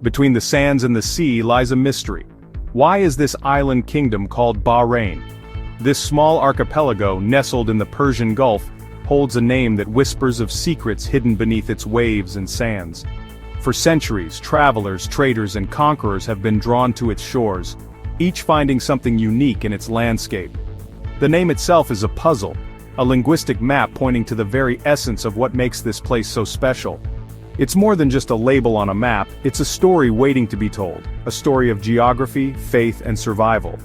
Between the sands and the sea lies a mystery. Why is this island kingdom called Bahrain? This small archipelago, nestled in the Persian Gulf, holds a name that whispers of secrets hidden beneath its waves and sands. For centuries, travelers, traders, and conquerors have been drawn to its shores, each finding something unique in its landscape. The name itself is a puzzle, a linguistic map pointing to the very essence of what makes this place so special. It's more than just a label on a map, it's a story waiting to be told, a story of geography, faith, and survival.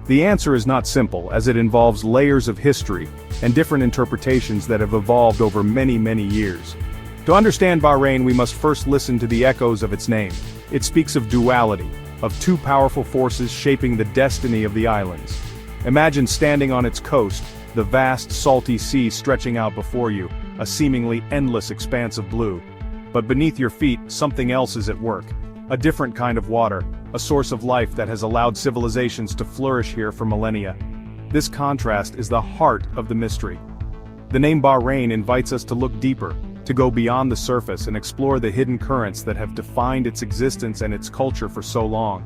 The answer is not simple, as it involves layers of history and different interpretations that have evolved over many, many years. To understand Bahrain, we must first listen to the echoes of its name. It speaks of duality, of two powerful forces shaping the destiny of the islands. Imagine standing on its coast, the vast, salty sea stretching out before you, a seemingly endless expanse of blue. But beneath your feet, something else is at work. A different kind of water, a source of life that has allowed civilizations to flourish here for millennia. This contrast is the heart of the mystery. The name Bahrain invites us to look deeper, to go beyond the surface and explore the hidden currents that have defined its existence and its culture for so long.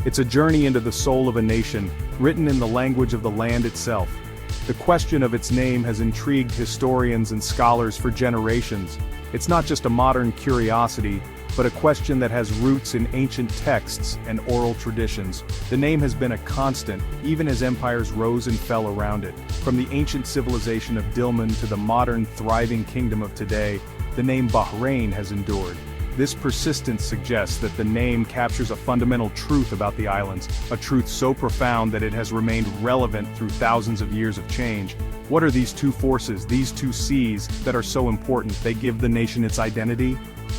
It's a journey into the soul of a nation, written in the language of the land itself. The question of its name has intrigued historians and scholars for generations. It's not just a modern curiosity, but a question that has roots in ancient texts and oral traditions. The name has been a constant, even as empires rose and fell around it. From the ancient civilization of Dilmun to the modern, thriving kingdom of today, the name Bahrain has endured. This persistence suggests that the name captures a fundamental truth about the islands, a truth so profound that it has remained relevant through thousands of years of change. What are these two forces, these two seas, that are so important they give the nation its identity?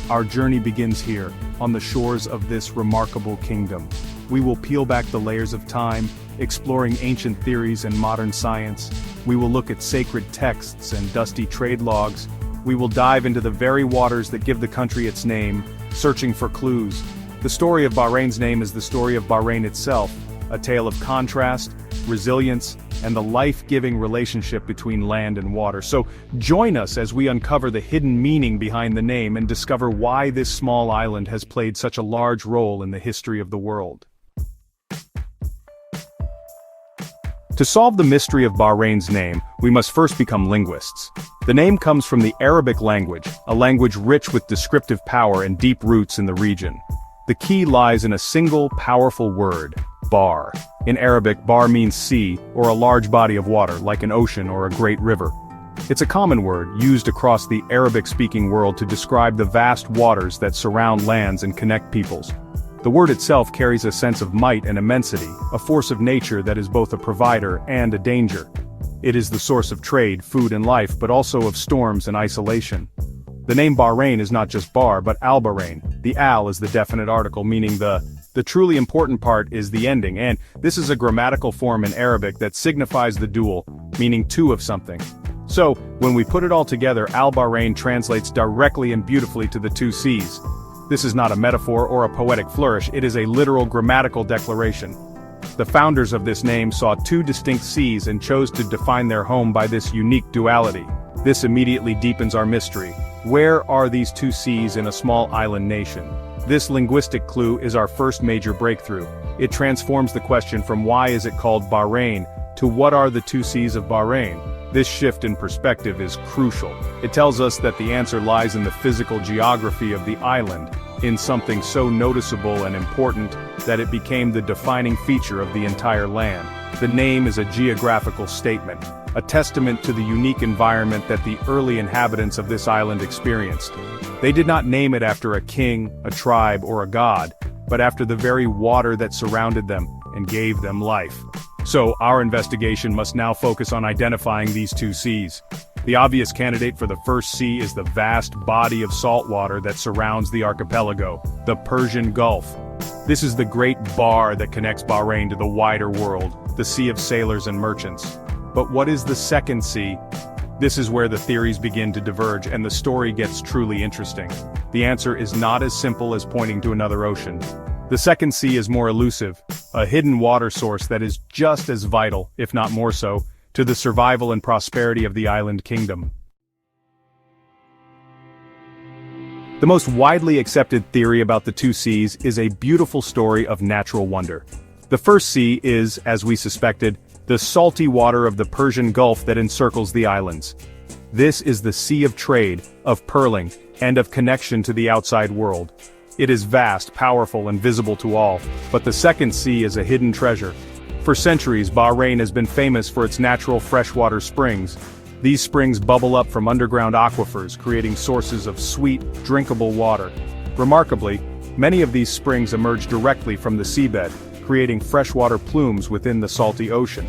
Our journey begins here, on the shores of this remarkable kingdom. We will peel back the layers of time, exploring ancient theories and modern science. We will look at sacred texts and dusty trade logs. We will dive into the very waters that give the country its name, searching for clues. The story of Bahrain's name is the story of Bahrain itself, a tale of contrast, resilience, and the life-giving relationship between land and water. So, join us as we uncover the hidden meaning behind the name and discover why this small island has played such a large role in the history of the world. To solve the mystery of Bahrain's name, we must first become linguists. The name comes from the Arabic language, a language rich with descriptive power and deep roots in the region. The key lies in a single, powerful word, bar. In Arabic, bar means sea, or a large body of water, like an ocean or a great river. It's a common word, used across the Arabic-speaking world to describe the vast waters that surround lands and connect peoples. The word itself carries a sense of might and immensity, a force of nature that is both a provider and a danger. It is the source of trade, food and life, but also of storms and isolation. The name Bahrain is not just bar, but al-Bahrain. The al is the definite article, meaning the truly important part is the ending, and this is a grammatical form in Arabic that signifies the dual, meaning two of something. So, when we put it all together, al-Bahrain translates directly and beautifully to the two seas. This is not a metaphor or a poetic flourish, it is a literal grammatical declaration. The founders of this name saw two distinct seas and chose to define their home by this unique duality. This immediately deepens our mystery. Where are these two seas in a small island nation? This linguistic clue is our first major breakthrough. It transforms the question from why is it called Bahrain to what are the two seas of Bahrain? This shift in perspective is crucial. It tells us that the answer lies in the physical geography of the island, in something so noticeable and important that it became the defining feature of the entire land. The name is a geographical statement, a testament to the unique environment that the early inhabitants of this island experienced. They did not name it after a king, a tribe, or a god, but after the very water that surrounded them and gave them life. So, our investigation must now focus on identifying these two seas. The obvious candidate for the first sea is the vast body of salt water that surrounds the archipelago, the Persian Gulf. This is the great bar that connects Bahrain to the wider world, the sea of sailors and merchants. But what is the second sea? This is where the theories begin to diverge and the story gets truly interesting. The answer is not as simple as pointing to another ocean. The second sea is more elusive, a hidden water source that is just as vital, if not more so, to the survival and prosperity of the island kingdom. The most widely accepted theory about the two seas is a beautiful story of natural wonder. The first sea is, as we suspected, the salty water of the Persian Gulf that encircles the islands. This is the sea of trade, of pearling, and of connection to the outside world. It is vast, powerful, and visible to all, but the second sea is a hidden treasure. For centuries, Bahrain has been famous for its natural freshwater springs. These springs bubble up from underground aquifers, creating sources of sweet, drinkable water. Remarkably, many of these springs emerge directly from the seabed, creating freshwater plumes within the salty ocean.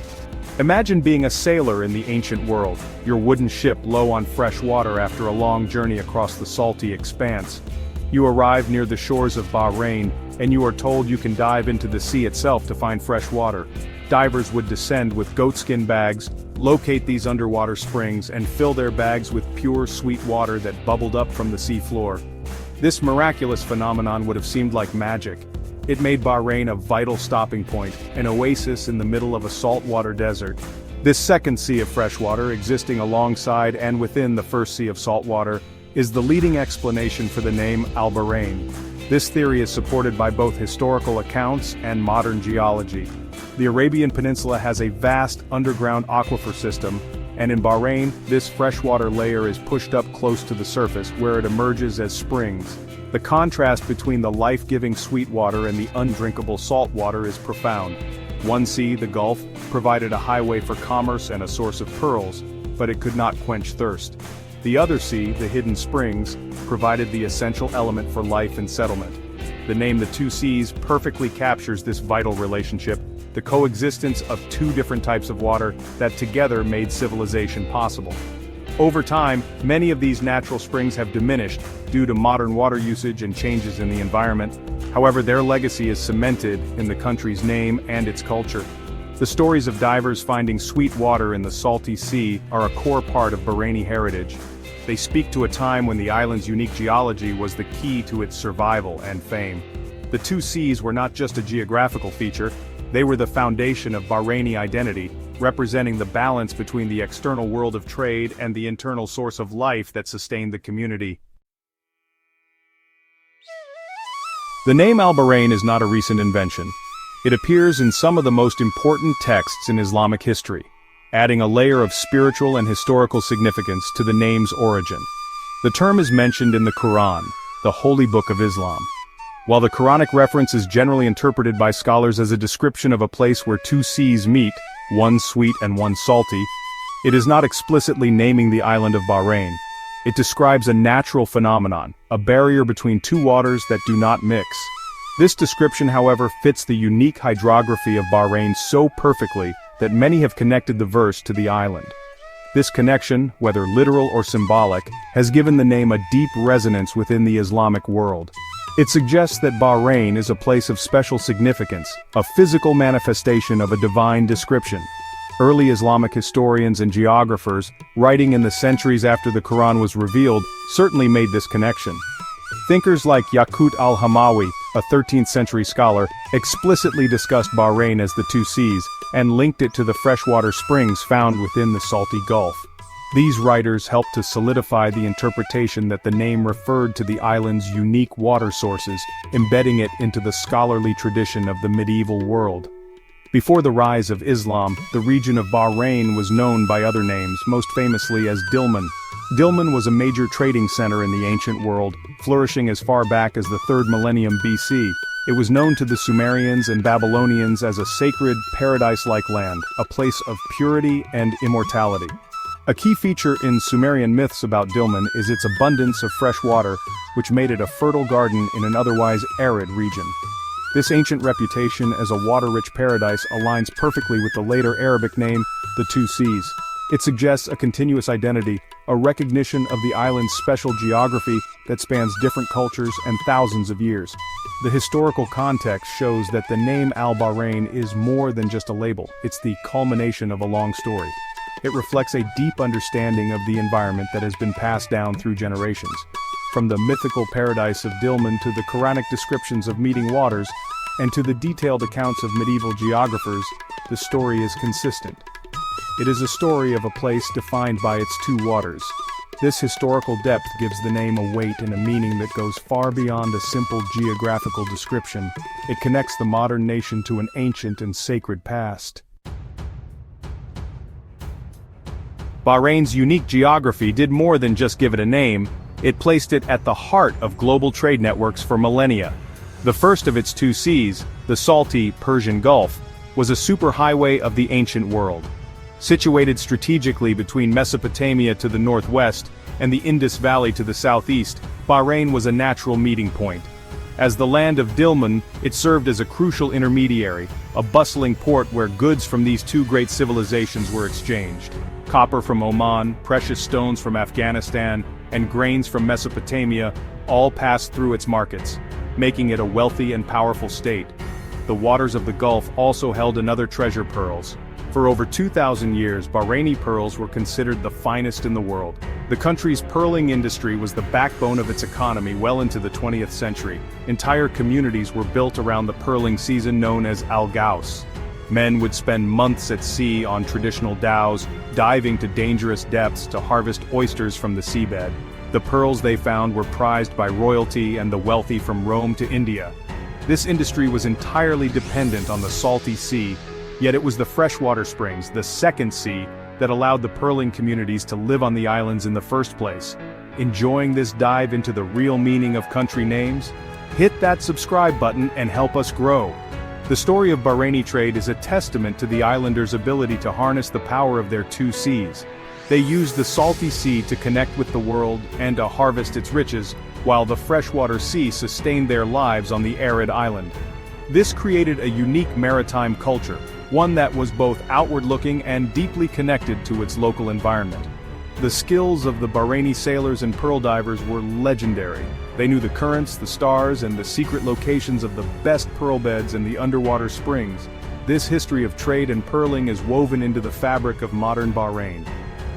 Imagine being a sailor in the ancient world, your wooden ship low on fresh water after a long journey across the salty expanse. You arrive near the shores of Bahrain, and you are told you can dive into the sea itself to find fresh water. Divers would descend with goatskin bags, locate these underwater springs, and fill their bags with pure, sweet water that bubbled up from the sea floor. This miraculous phenomenon would have seemed like magic. It made Bahrain a vital stopping point, an oasis in the middle of a saltwater desert. This second sea of freshwater, existing alongside and within the first sea of saltwater, is the leading explanation for the name Al-Bahrain. This theory is supported by both historical accounts and modern geology. The Arabian Peninsula has a vast underground aquifer system, and in Bahrain, this freshwater layer is pushed up close to the surface, where it emerges as springs. The contrast between the life-giving sweet water and the undrinkable salt water is profound. One sea, the Gulf, provided a highway for commerce and a source of pearls, but it could not quench thirst. The other sea, the hidden springs, provided the essential element for life and settlement. The name the two seas perfectly captures this vital relationship, the coexistence of two different types of water that together made civilization possible. Over time, many of these natural springs have diminished due to modern water usage and changes in the environment. However, their legacy is cemented in the country's name and its culture. The stories of divers finding sweet water in the salty sea are a core part of Bahraini heritage. They speak to a time when the island's unique geology was the key to its survival and fame. The two seas were not just a geographical feature, they were the foundation of Bahraini identity, representing the balance between the external world of trade and the internal source of life that sustained the community. The name Al-Bahrain is not a recent invention. It appears in some of the most important texts in Islamic history, adding a layer of spiritual and historical significance to the name's origin. The term is mentioned in the Quran, the holy book of Islam. While the Quranic reference is generally interpreted by scholars as a description of a place where two seas meet, one sweet and one salty, it is not explicitly naming the island of Bahrain. It describes a natural phenomenon, a barrier between two waters that do not mix. This description, however, fits the unique hydrography of Bahrain so perfectly that many have connected the verse to the island. This connection, whether literal or symbolic, has given the name a deep resonance within the Islamic world. It suggests that Bahrain is a place of special significance, a physical manifestation of a divine description. Early Islamic historians and geographers, writing in the centuries after the Quran was revealed, certainly made this connection. Thinkers like Yaqut al-Hamawi, a 13th century scholar, explicitly discussed Bahrain as the two seas, and linked it to the freshwater springs found within the salty Gulf. These writers helped to solidify the interpretation that the name referred to the island's unique water sources, embedding it into the scholarly tradition of the medieval world. Before the rise of Islam, the region of Bahrain was known by other names, most famously as Dilmun. Dilmun was a major trading center in the ancient world, flourishing as far back as the 3rd millennium BC. It was known to the Sumerians and Babylonians as a sacred, paradise-like land, a place of purity and immortality. A key feature in Sumerian myths about Dilmun is its abundance of fresh water, which made it a fertile garden in an otherwise arid region. This ancient reputation as a water-rich paradise aligns perfectly with the later Arabic name, the Two Seas. It suggests a continuous identity, a recognition of the island's special geography that spans different cultures and thousands of years. The historical context shows that the name Al-Bahrain is more than just a label, it's the culmination of a long story. It reflects a deep understanding of the environment that has been passed down through generations. From the mythical paradise of Dilmun to the Quranic descriptions of meeting waters, and to the detailed accounts of medieval geographers, the story is consistent. It is a story of a place defined by its two waters, This historical depth gives the name a weight and a meaning that goes far beyond a simple geographical description. It connects the modern nation to an ancient and sacred past. Bahrain's unique geography did more than just give it a name, it placed it at the heart of global trade networks for millennia. The first of its two seas, the salty Persian Gulf, was a superhighway of the ancient world. Situated strategically between Mesopotamia to the northwest and the Indus Valley to the southeast, Bahrain was a natural meeting point. As the land of Dilmun, it served as a crucial intermediary, a bustling port where goods from these two great civilizations were exchanged. Copper from Oman, precious stones from Afghanistan, and grains from Mesopotamia all passed through its markets, making it a wealthy and powerful state. The waters of the Gulf also held another treasure: pearls. For over 2,000 years, Bahraini pearls were considered the finest in the world. The country's pearling industry was the backbone of its economy well into the 20th century. Entire communities were built around the pearling season known as Al-Gaus. Men would spend months at sea on traditional dhows, diving to dangerous depths to harvest oysters from the seabed. The pearls they found were prized by royalty and the wealthy from Rome to India. This industry was entirely dependent on the salty sea, yet it was the freshwater springs, the second sea, that allowed the pearling communities to live on the islands in the first place. Enjoying this dive into the real meaning of country names? Hit that subscribe button and help us grow. The story of Bahraini trade is a testament to the islanders' ability to harness the power of their two seas. They used the salty sea to connect with the world and to harvest its riches, while the freshwater sea sustained their lives on the arid island. This created a unique maritime culture, one that was both outward-looking and deeply connected to its local environment. The skills of the Bahraini sailors and pearl divers were legendary. They knew the currents, the stars, and the secret locations of the best pearl beds and the underwater springs. This history of trade and pearling is woven into the fabric of modern Bahrain.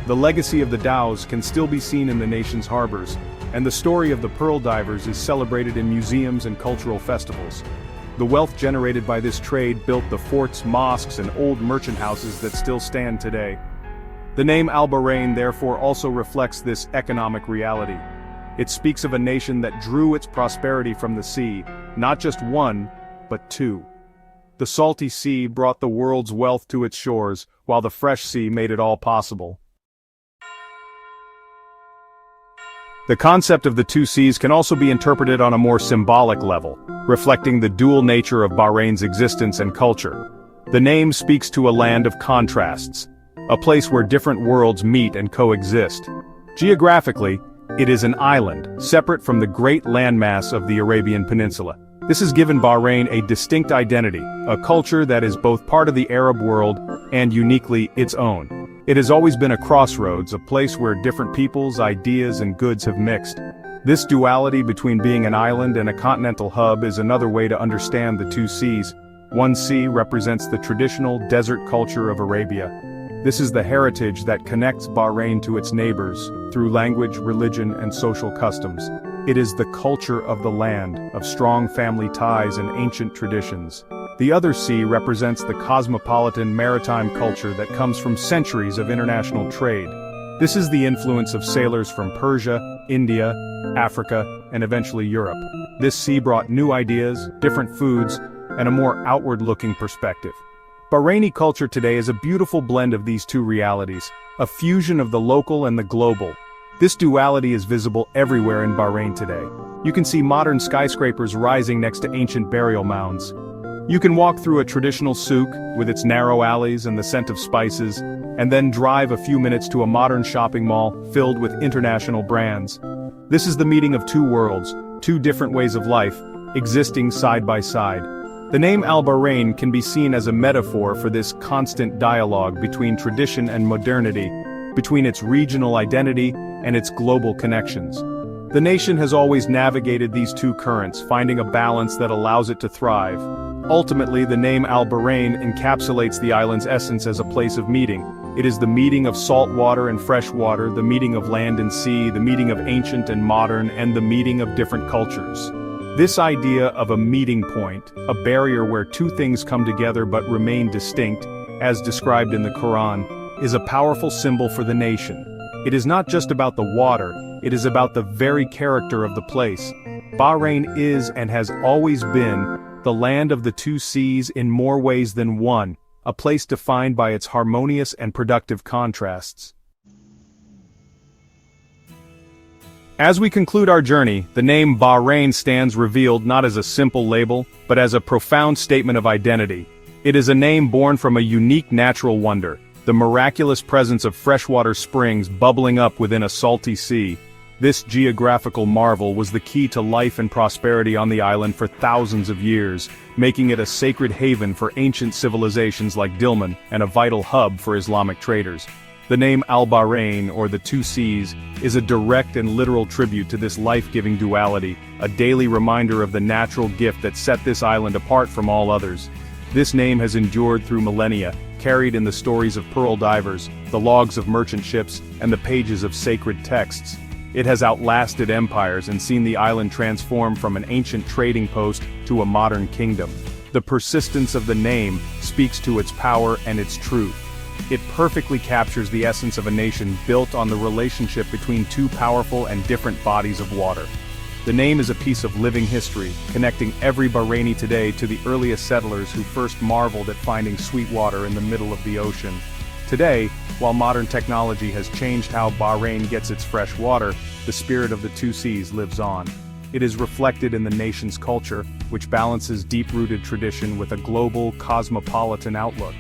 The legacy of the dhows can still be seen in the nation's harbors, and the story of the pearl divers is celebrated in museums and cultural festivals. The wealth generated by this trade built the forts, mosques, and old merchant houses that still stand today. The name Al-Bahrain therefore also reflects this economic reality. It speaks of a nation that drew its prosperity from the sea, not just one, but two. The salty sea brought the world's wealth to its shores, while the fresh sea made it all possible. The concept of the two seas can also be interpreted on a more symbolic level, reflecting the dual nature of Bahrain's existence and culture. The name speaks to a land of contrasts, a place where different worlds meet and coexist. Geographically, it is an island, separate from the great landmass of the Arabian Peninsula. This has given Bahrain a distinct identity, a culture that is both part of the Arab world and uniquely its own. It has always been a crossroads, a place where different peoples, ideas, and goods have mixed. This duality between being an island and a continental hub is another way to understand the two seas. One sea represents the traditional desert culture of Arabia. This is the heritage that connects Bahrain to its neighbors, through language, religion, and social customs. It is the culture of the land, of strong family ties and ancient traditions. The other sea represents the cosmopolitan maritime culture that comes from centuries of international trade. This is the influence of sailors from Persia, India, Africa, and eventually Europe. This sea brought new ideas, different foods, and a more outward-looking perspective. Bahraini culture today is a beautiful blend of these two realities, a fusion of the local and the global. This duality is visible everywhere in Bahrain today. You can see modern skyscrapers rising next to ancient burial mounds. You can walk through a traditional souk, with its narrow alleys and the scent of spices, and then drive a few minutes to a modern shopping mall filled with international brands. This is the meeting of two worlds, two different ways of life, existing side by side. The name Al-Bahrain can be seen as a metaphor for this constant dialogue between tradition and modernity, between its regional identity and its global connections. The nation has always navigated these two currents, finding a balance that allows it to thrive. Ultimately, the name Al-Bahrain encapsulates the island's essence as a place of meeting. It is the meeting of salt water and fresh water, the meeting of land and sea, the meeting of ancient and modern, and the meeting of different cultures. This idea of a meeting point, a barrier where two things come together but remain distinct, as described in the Quran, is a powerful symbol for the nation. It is not just about the water, it is about the very character of the place. Bahrain is and has always been the land of the two seas in more ways than one, a place defined by its harmonious and productive contrasts. As we conclude our journey, the name Bahrain stands revealed not as a simple label, but as a profound statement of identity. It is a name born from a unique natural wonder, the miraculous presence of freshwater springs bubbling up within a salty sea. This geographical marvel was the key to life and prosperity on the island for thousands of years, making it a sacred haven for ancient civilizations like Dilmun and a vital hub for Islamic traders. The name Al-Bahrain, or the Two Seas, is a direct and literal tribute to this life-giving duality, a daily reminder of the natural gift that set this island apart from all others. This name has endured through millennia, carried in the stories of pearl divers, the logs of merchant ships, and the pages of sacred texts. It has outlasted empires and seen the island transform from an ancient trading post to a modern kingdom. The persistence of the name speaks to its power and its truth. It perfectly captures the essence of a nation built on the relationship between two powerful and different bodies of water. The name is a piece of living history, connecting every Bahraini today to the earliest settlers who first marveled at finding sweet water in the middle of the ocean. Today, while modern technology has changed how Bahrain gets its fresh water, the spirit of the two seas lives on. It is reflected in the nation's culture, which balances deep-rooted tradition with a global, cosmopolitan outlook.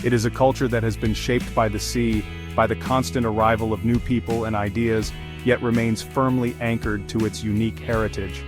It is a culture that has been shaped by the sea, by the constant arrival of new people and ideas, yet remains firmly anchored to its unique heritage.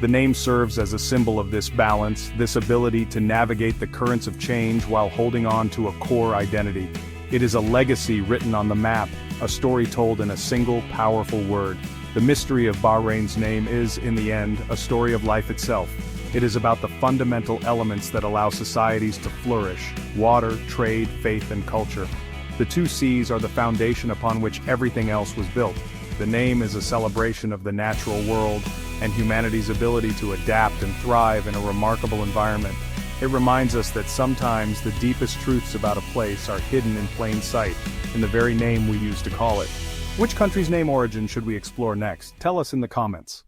The name serves as a symbol of this balance, this ability to navigate the currents of change while holding on to a core identity. It is a legacy written on the map, a story told in a single, powerful word. The mystery of Bahrain's name is, in the end, a story of life itself. It is about the fundamental elements that allow societies to flourish: water, trade, faith, and culture. The two seas are the foundation upon which everything else was built. The name is a celebration of the natural world and humanity's ability to adapt and thrive in a remarkable environment. It reminds us that sometimes the deepest truths about a place are hidden in plain sight, in the very name we use to call it. Which country's name origin should we explore next? Tell us in the comments.